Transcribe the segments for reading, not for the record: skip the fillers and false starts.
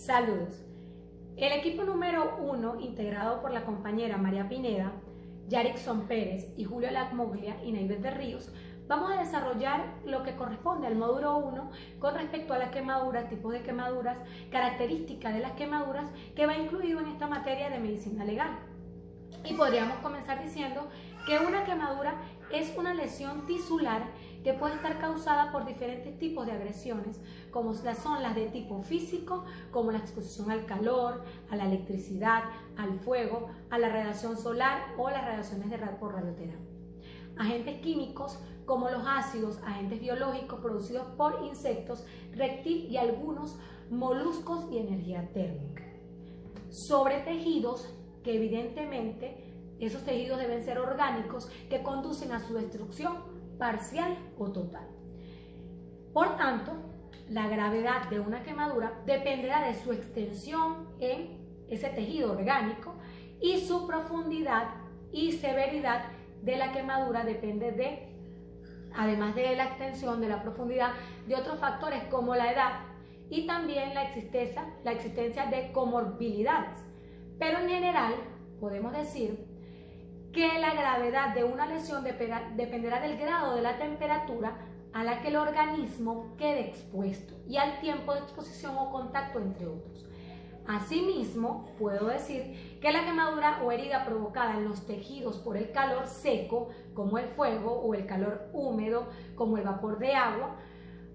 Saludos. El equipo número 1, integrado por la compañera María Pineda, Yarixon Pérez y Julio Lacmoglia y Naivet de Ríos, vamos a desarrollar lo que corresponde al módulo 1 con respecto a las quemaduras, tipos de quemaduras, características de las quemaduras que va incluido en esta materia de medicina legal. Y podríamos comenzar diciendo que una quemadura es una lesión tisular que puede estar causada por diferentes tipos de agresiones, como son las de tipo físico, como la exposición al calor, a la electricidad, al fuego, a la radiación solar o las radiaciones por radioterapia. Agentes químicos como los ácidos, agentes biológicos producidos por insectos, reptiles y algunos moluscos y energía térmica. Sobre tejidos que evidentemente esos tejidos deben ser orgánicos que conducen a su destrucción parcial o total. Por tanto, la gravedad de una quemadura dependerá de su extensión en ese tejido orgánico y su profundidad y severidad de la quemadura depende además de la extensión, de la profundidad, de otros factores como la edad y también la existencia de comorbilidades. Pero en general podemos decir que la gravedad de una lesión dependerá del grado de la temperatura a la que el organismo quede expuesto y al tiempo de exposición o contacto, entre otros. Asimismo, puedo decir que la quemadura o herida provocada en los tejidos por el calor seco, como el fuego, o el calor húmedo, como el vapor de agua,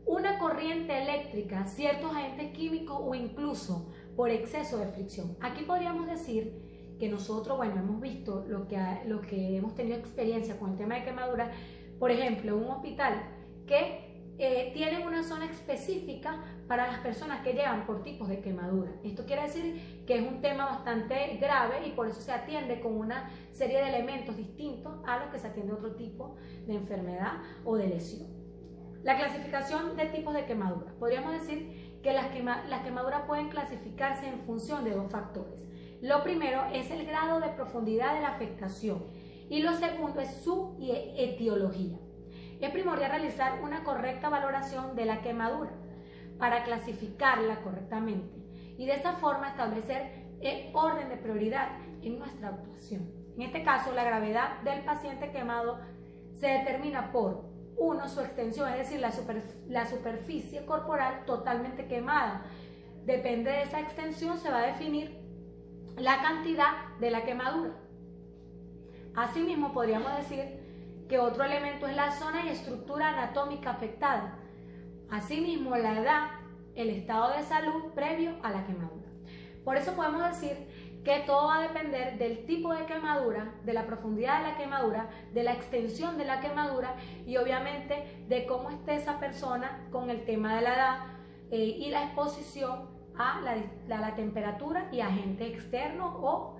una corriente eléctrica, ciertos agentes químicos o incluso por exceso de fricción. Aquí podríamos decir que nosotros, hemos visto lo que hemos tenido experiencia con el tema de quemadura, por ejemplo, un hospital que tiene una zona específica para las personas que llegan por tipos de quemadura. Esto quiere decir que es un tema bastante grave y por eso se atiende con una serie de elementos distintos a los que se atiende otro tipo de enfermedad o de lesión. La clasificación de tipos de quemadura. Podríamos decir que las quemaduras pueden clasificarse en función de dos factores. Lo primero es el grado de profundidad de la afectación y lo segundo es su etiología. Es primordial realizar una correcta valoración de la quemadura para clasificarla correctamente y de esa forma establecer el orden de prioridad en nuestra actuación. En este caso, la gravedad del paciente quemado se determina por, uno, su extensión, es decir, la superficie corporal totalmente quemada. Depende de esa extensión, se va a definir la cantidad de la quemadura. Asimismo, podríamos decir que otro elemento es la zona y estructura anatómica afectada. Asimismo, la edad, el estado de salud previo a la quemadura. Por eso podemos decir que todo va a depender del tipo de quemadura, de la profundidad de la quemadura, de la extensión de la quemadura y obviamente de cómo esté esa persona con el tema de la edad y la exposición a la temperatura y agente externo o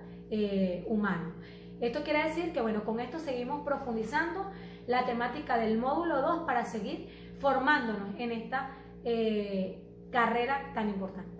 humano. Esto quiere decir que, con esto seguimos profundizando la temática del módulo 2 para seguir formándonos en esta carrera tan importante.